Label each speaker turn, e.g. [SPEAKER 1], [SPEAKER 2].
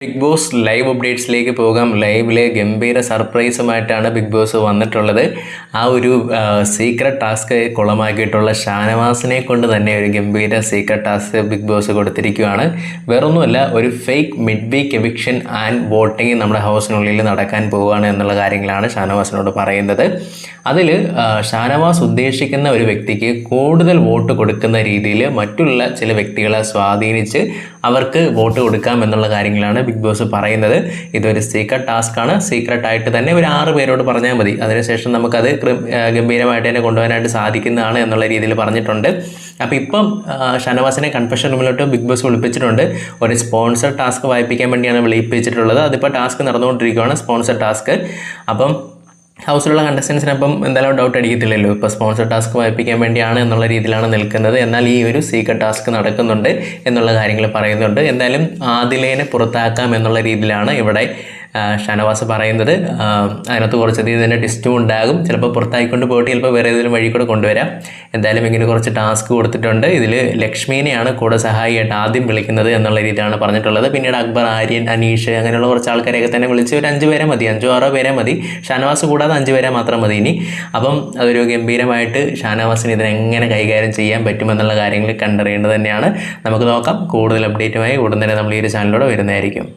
[SPEAKER 1] Big boss live അപ്ഡേറ്റ്സിലേക്ക് പോകാം. ലൈവിലെ ഗംഭീര സർപ്രൈസുമായിട്ടാണ് big boss വന്നിട്ടുള്ളത്. ആ ഒരു സീക്രട്ട് ടാസ്ക് കുളമാക്കിയിട്ടുള്ള ഷാനവാസിനെ കൊണ്ട് തന്നെ ഒരു ഗംഭീര സീക്രട്ട് ടാസ്ക് ബിഗ് ബോസ് കൊടുത്തിരിക്കുകയാണ്. വേറൊന്നുമല്ല, ഒരു fake mid week eviction and voting നമ്മുടെ ഹൗസിനുള്ളിൽ നടക്കാൻ പോവുകയാണ് എന്നുള്ള കാര്യങ്ങളാണ് ഷാനവാസിനോട് പറയുന്നത്. അതിൽ ഷാനവാസ് ഉദ്ദേശിക്കുന്ന ഒരു വ്യക്തിക്ക് കൂടുതൽ വോട്ട് കൊടുക്കുന്ന രീതിയിൽ മറ്റുള്ള ചില വ്യക്തികളെ സ്വാധീനിച്ച് അവർക്ക് വോട്ട് കൊടുക്കാം എന്നുള്ള കാര്യങ്ങളാണ് ബിഗ് ബോസ് പറയുന്നത്. ഇതൊരു സീക്രട്ട് ടാസ്ക്കാണ്. സീക്രട്ടായിട്ട് തന്നെ ഒരു 6 പേരോട് പറഞ്ഞാൽ മതി. അതിനുശേഷം നമുക്കത് ഗംഭീരമായിട്ട് തന്നെ കൊണ്ടുപോകാനായിട്ട് സാധിക്കുന്നതാണ് എന്നുള്ള രീതിയിൽ പറഞ്ഞിട്ടുണ്ട്. അപ്പോൾ ഇപ്പം ഷാനവാസിനെ കൺഫെഷൻ റൂമിലോട്ട് ബിഗ് ബോസ് വിളിപ്പിച്ചിട്ടുണ്ട്. ഒരു സ്പോൺസർ ടാസ്ക് വായിപ്പിക്കാൻ വേണ്ടിയാണ് വിളിപ്പിച്ചിട്ടുള്ളത്. അതിപ്പോൾ ടാസ്ക് നടന്നുകൊണ്ടിരിക്കുകയാണ്, സ്പോൺസർ ടാസ്ക്. അപ്പം ഹൗസിലുള്ള കണ്ടസ്റ്റൻസിനപ്പം എന്തായാലും ഡൗട്ട് അടിക്കത്തില്ലല്ലോ, ഇപ്പോൾ സ്പോൺസർ ടാസ്ക് വായിപ്പിക്കാൻ വേണ്ടിയാണ് എന്നുള്ള രീതിയിലാണ് നിൽക്കുന്നത്. എന്നാൽ ഈ ഒരു സീക്രട്ട് ടാസ്ക് നടക്കുന്നുണ്ട് എന്നുള്ള കാര്യങ്ങൾ പറയുന്നുണ്ട്. എന്തായാലും ആദിലേനെ പുറത്താക്കാം എന്നുള്ള രീതിയിലാണ് ഇവിടെ ഷാനവാസ് പറയുന്നത്. അതിനകത്ത് കുറച്ചധികം തന്നെ ടെസ്റ്റും ഉണ്ടാകും. ചിലപ്പോൾ പുറത്തായിക്കൊണ്ട് പോയിട്ട് ചിലപ്പോൾ വേറെ ഏതെങ്കിലും വഴി കൂടെ കൊണ്ടുവരാം. എന്തായാലും ഇങ്ങനെ കുറച്ച് ടാസ്ക് കൊടുത്തിട്ടുണ്ട്. ഇതിൽ ലക്ഷ്മീനെയാണ് കൂടെ സഹായിയായിട്ട് ആദ്യം വിളിക്കുന്നത് എന്നുള്ള രീതിയിലാണ് പറഞ്ഞിട്ടുള്ളത്. പിന്നീട് അക്ബർ, ആര്യൻ, അനീഷ് അങ്ങനെയുള്ള കുറച്ച് ആൾക്കാരെയൊക്കെ തന്നെ വിളിച്ച് ഒരു 5 പേരെ മതി, 5-6 പേരെ മതി. ഷാനവാസ് കൂടാതെ 5 പേരെ മാത്രം മതി ഇനി. അപ്പം അതൊരു ഗംഭീരമായിട്ട് ഷാനവാസിന് ഇതിനെങ്ങനെ കൈകാര്യം ചെയ്യാൻ പറ്റുമെന്നുള്ള കാര്യങ്ങൾ കണ്ടറിയേണ്ടത് തന്നെയാണ്. നമുക്ക് നോക്കാം. കൂടുതൽ അപ്ഡേറ്റുമായി ഉടൻ തന്നെ നമ്മൾ ഈ ഒരു ചാനലിലൂടെ വരുന്നതായിരിക്കും.